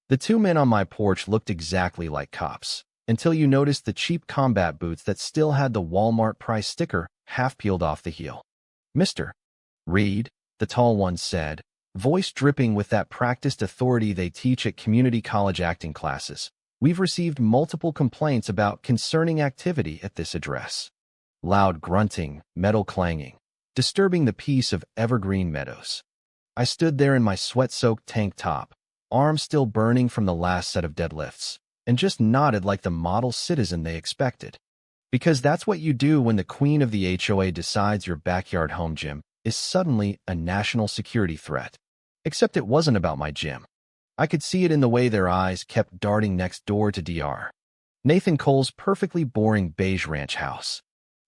The two men on my porch looked exactly like cops, until you noticed the cheap combat boots that still had the Walmart price sticker half peeled off the heel. "Mr. Reed," the tall one said, voice dripping with that practiced authority they teach at community college acting classes, "we've received multiple complaints about concerning activity at this address." Loud grunting, metal clanging, disturbing the peace of evergreen meadows. I stood there in my sweat-soaked tank top, arms still burning from the last set of deadlifts, and just nodded like the model citizen they expected. Because that's what you do when the queen of the HOA decides your backyard home gym is suddenly a national security threat. Except it wasn't about my gym. I could see it in the way their eyes kept darting next door to Dr. Nathan Cole's perfectly boring beige ranch house.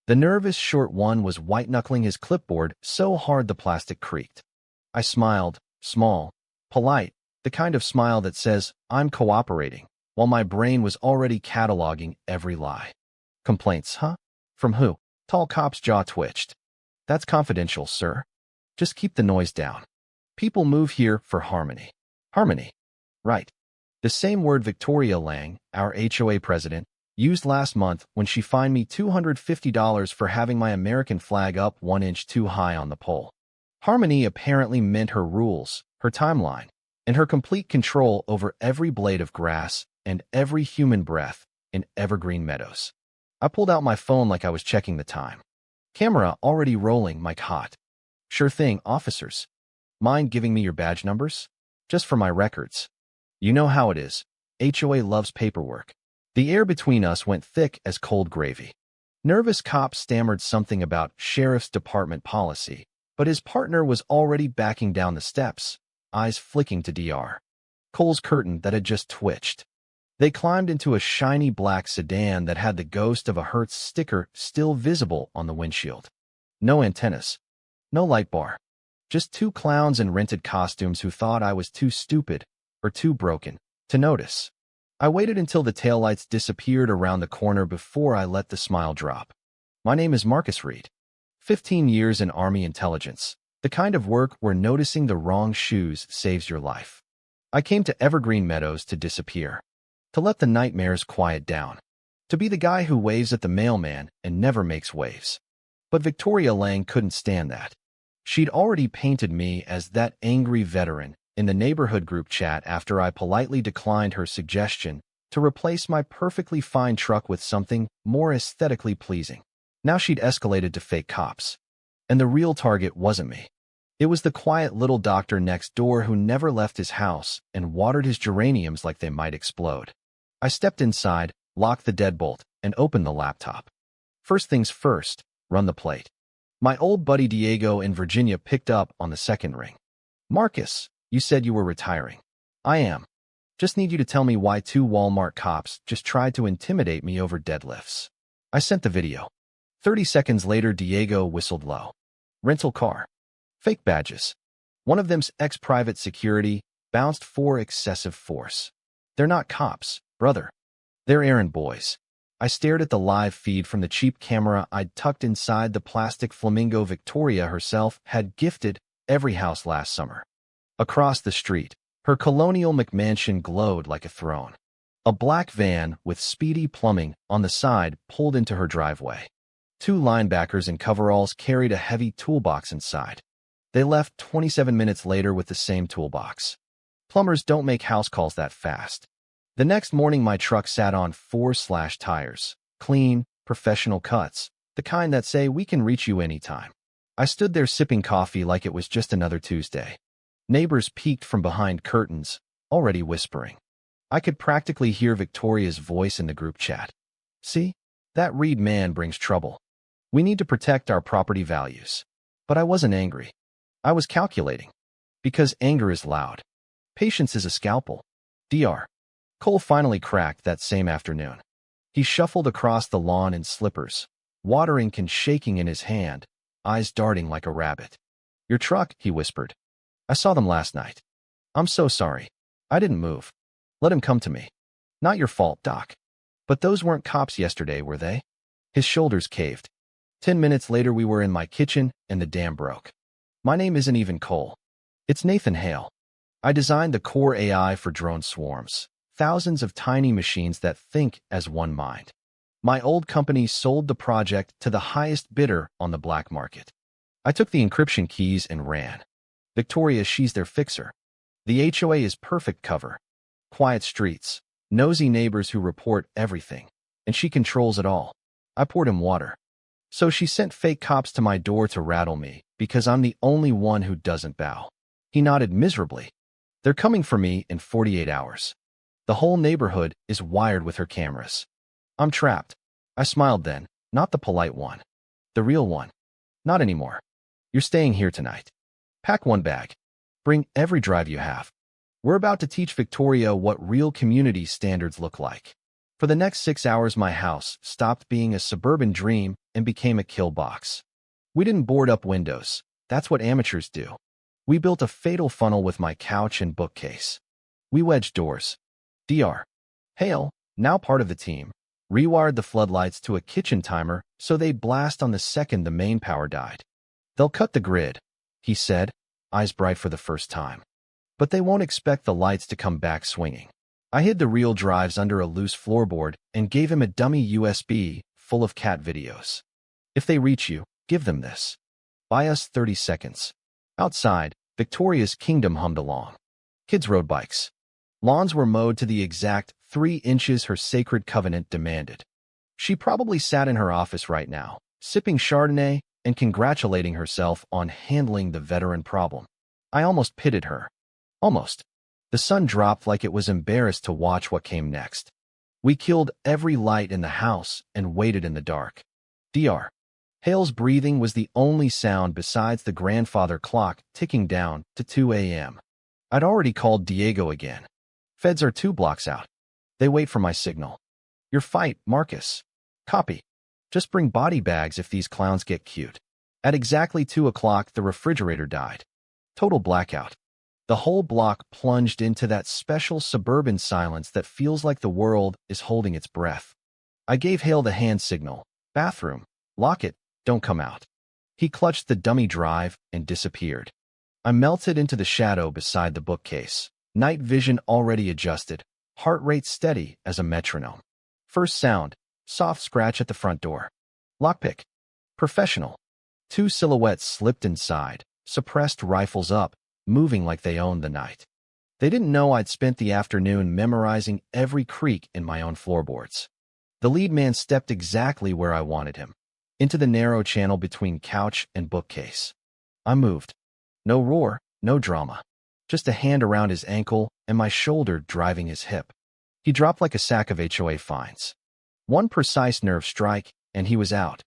The nervous short one was white-knuckling his clipboard so hard the plastic creaked. I smiled, small, polite, the kind of smile that says, "I'm cooperating," while my brain was already cataloging every lie. "Complaints, huh? From who?" Tall cop's jaw twitched. "That's confidential, sir. Just keep the noise down. People move here for harmony." Harmony. Right. The same word Victoria Lang, our HOA president, used last month when she fined me $250 for having my American flag up 1 inch too high on the pole. Harmony apparently meant her rules, her timeline, and her complete control over every blade of grass and every human breath in evergreen meadows. I pulled out my phone like I was checking the time. Camera already rolling, mic hot. "Sure thing, officers. Mind giving me your badge numbers? Just for my records. You know how it is. HOA loves paperwork." The air between us went thick as cold gravy. Nervous cop stammered something about sheriff's department policy, but his partner was already backing down the steps, eyes flicking to Dr. Cole's curtain that had just twitched. They climbed into a shiny black sedan that had the ghost of a Hertz sticker still visible on the windshield. No antennas. No light bar. Just two clowns in rented costumes who thought I was too stupid, or too broken, to notice. I waited until the taillights disappeared around the corner before I let the smile drop. "My name is Marcus Reed. 15 years in Army intelligence. The kind of work where noticing the wrong shoes saves your life. I came to Evergreen Meadows to disappear. To let the nightmares quiet down. To be the guy who waves at the mailman and never makes waves." But Victoria Lang couldn't stand that. She'd already painted me as that angry veteran in the neighborhood group chat after I politely declined her suggestion to replace my perfectly fine truck with something more aesthetically pleasing. Now she'd escalated to fake cops. And the real target wasn't me. It was the quiet little doctor next door who never left his house and watered his geraniums like they might explode. I stepped inside, locked the deadbolt, and opened the laptop. First things first, run the plate. My old buddy Diego in Virginia picked up on the second ring. "Marcus, you said you were retiring." "I am. Just need you to tell me why 2 Walmart cops just tried to intimidate me over deadlifts." I sent the video. 30 seconds later, Diego whistled low. "Rental car. Fake badges. One of them's ex-private security, bounced for excessive force. They're not cops, brother. They're errand boys." I stared at the live feed from the cheap camera I'd tucked inside the plastic flamingo Victoria herself had gifted every house last summer. Across the street, her colonial McMansion glowed like a throne. A black van with Speedy Plumbing on the side pulled into her driveway. 2 linebackers in coveralls carried a heavy toolbox inside. They left 27 minutes later with the same toolbox. Plumbers don't make house calls that fast. The next morning, my truck sat on 4 tires. Clean, professional cuts. The kind that say, "We can reach you anytime." I stood there sipping coffee like it was just another Tuesday. Neighbors peeked from behind curtains, already whispering. I could practically hear Victoria's voice in the group chat. "See? That Reed man brings trouble. We need to protect our property values." But I wasn't angry. I was calculating. Because anger is loud. Patience is a scalpel. Dr. Cole finally cracked that same afternoon. He shuffled across the lawn in slippers, watering can shaking in his hand, eyes darting like a rabbit. "Your truck," he whispered. "I saw them last night. I'm so sorry. I didn't move. Let him come to me." "Not your fault, Doc. But those weren't cops yesterday, were they?" His shoulders caved. 10 minutes later, we were in my kitchen and the dam broke. "My name isn't even Cole. It's Nathan Hale." I designed the core AI for drone swarms, thousands of tiny machines that think as one mind. My old company sold the project to the highest bidder on the black market. I took the encryption keys and ran. Victoria, she's their fixer. The HOA is perfect cover. Quiet streets, nosy neighbors who report everything, and she controls it all. I poured him water. So she sent fake cops to my door to rattle me, because I'm the only one who doesn't bow. He nodded miserably. They're coming for me in 48 hours. The whole neighborhood is wired with her cameras. I'm trapped. I smiled then, not the polite one. The real one. Not anymore. You're staying here tonight. Pack one bag. Bring every drive you have. We're about to teach Victoria what real community standards look like. For the next 6 hours, my house stopped being a suburban dream and became a kill box. We didn't board up windows. That's what amateurs do. We built a fatal funnel with my couch and bookcase. We wedged doors. Dr. Hale, now part of the team, rewired the floodlights to a kitchen timer so they'd blast on the second the main power died. They'll cut the grid, he said, eyes bright for the first time. But they won't expect the lights to come back swinging. I hid the real drives under a loose floorboard and gave him a dummy USB full of cat videos. If they reach you, give them this. Buy us 30 seconds. Outside, Victoria's kingdom hummed along. Kids rode bikes. Lawns were mowed to the exact 3 inches her sacred covenant demanded. She probably sat in her office right now, sipping Chardonnay and congratulating herself on handling the veteran problem. I almost pitied her. Almost. The sun dropped like it was embarrassed to watch what came next. We killed every light in the house and waited in the dark. Dr. Hale's breathing was the only sound besides the grandfather clock ticking down to 2 a.m. I'd already called Diego again. Feds are 2 blocks out. They wait for my signal. Your fight, Marcus. Copy. Just bring body bags if these clowns get cute. At exactly 2 o'clock, the refrigerator died. Total blackout. The whole block plunged into that special suburban silence that feels like the world is holding its breath. I gave Hale the hand signal. Bathroom. Lock it. Don't come out. He clutched the dummy drive and disappeared. I melted into the shadow beside the bookcase. Night vision already adjusted. Heart rate steady as a metronome. First sound. Soft scratch at the front door. Lockpick. Professional. 2 silhouettes slipped inside, suppressed rifles up, moving like they owned the night. They didn't know I'd spent the afternoon memorizing every creak in my own floorboards. The lead man stepped exactly where I wanted him, into the narrow channel between couch and bookcase. I moved. No roar, no drama. Just a hand around his ankle and my shoulder driving his hip. He dropped like a sack of HOA fines. One precise nerve strike, and he was out.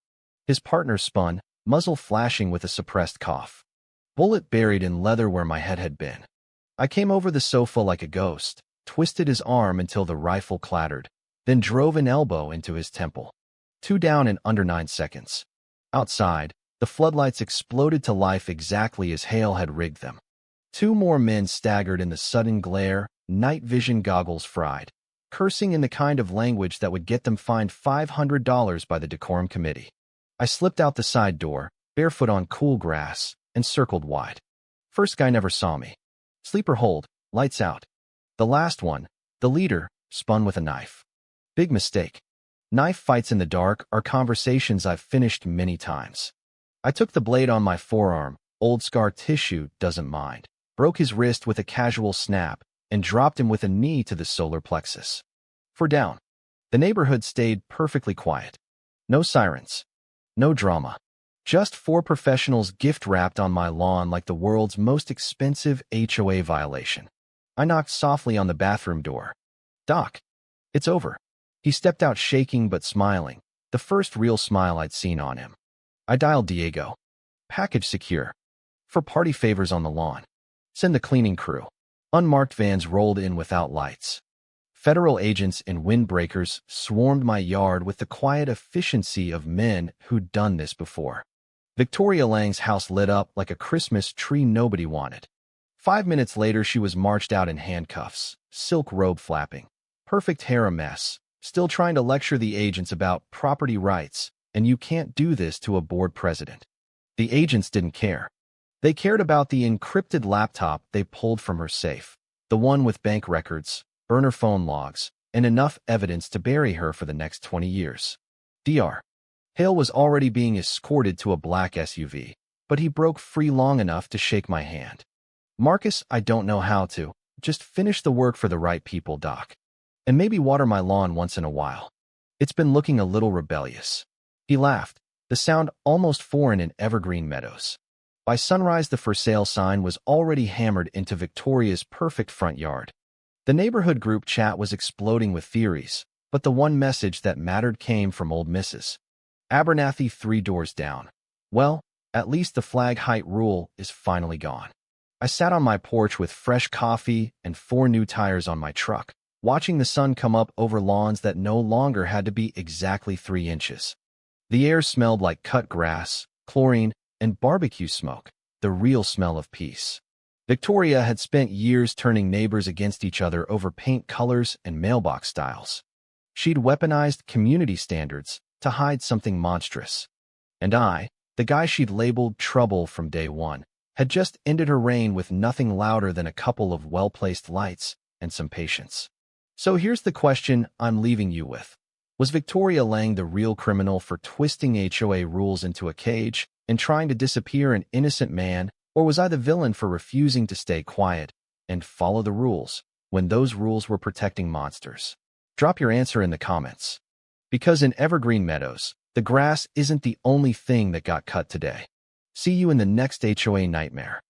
His partner spun, muzzle flashing with a suppressed cough. Bullet buried in leather where my head had been. I came over the sofa like a ghost, twisted his arm until the rifle clattered, then drove an elbow into his temple. 2 down in under 9 seconds. Outside, the floodlights exploded to life exactly as Hale had rigged them. 2 more men staggered in the sudden glare, night vision goggles fried, cursing in the kind of language that would get them fined $500 by the decorum committee. I slipped out the side door, barefoot on cool grass, and circled wide. First guy never saw me. Sleeper hold, lights out. The last one, the leader, spun with a knife. Big mistake. Knife fights in the dark are conversations I've finished many times. I took the blade on my forearm, old scar tissue doesn't mind, broke his wrist with a casual snap, and dropped him with a knee to the solar plexus. For down. The neighborhood stayed perfectly quiet. No sirens. No drama. Just 4 professionals gift-wrapped on my lawn like the world's most expensive HOA violation. I knocked softly on the bathroom door. Doc. It's over. He stepped out shaking but smiling, the first real smile I'd seen on him. I dialed Diego. Package secure. For party favors on the lawn. Send the cleaning crew. Unmarked vans rolled in without lights. Federal agents in windbreakers swarmed my yard with the quiet efficiency of men who'd done this before. Victoria Lang's house lit up like a Christmas tree nobody wanted. 5 minutes later, she was marched out in handcuffs, silk robe flapping, perfect hair a mess, still trying to lecture the agents about property rights, and you can't do this to a board president. The agents didn't care. They cared about the encrypted laptop they pulled from her safe, the one with bank records, burner phone logs, and enough evidence to bury her for the next 20 years. Dr. Hale was already being escorted to a black SUV, but he broke free long enough to shake my hand. "Marcus, I don't know how to. Just finish the work for the right people, Doc. And maybe water my lawn once in a while. It's been looking a little rebellious." He laughed, the sound almost foreign in evergreen meadows. By sunrise, the for sale sign was already hammered into Victoria's perfect front yard. The neighborhood group chat was exploding with theories, but the one message that mattered came from old Mrs. Abernathy 3 doors down. Well, at least the flag height rule is finally gone. I sat on my porch with fresh coffee and 4 new tires on my truck, watching the sun come up over lawns that no longer had to be exactly 3 inches. The air smelled like cut grass, chlorine, and barbecue smoke, the real smell of peace. Victoria had spent years turning neighbors against each other over paint colors and mailbox styles. She'd weaponized community standards to hide something monstrous. And I, the guy she'd labeled trouble from day one, had just ended her reign with nothing louder than a couple of well-placed lights and some patience. So here's the question I'm leaving you with. Was Victoria Lang the real criminal for twisting HOA rules into a cage and trying to disappear an innocent man, or was I the villain for refusing to stay quiet and follow the rules when those rules were protecting monsters? Drop your answer in the comments. Because in Evergreen Meadows, the grass isn't the only thing that got cut today. See you in the next HOA nightmare.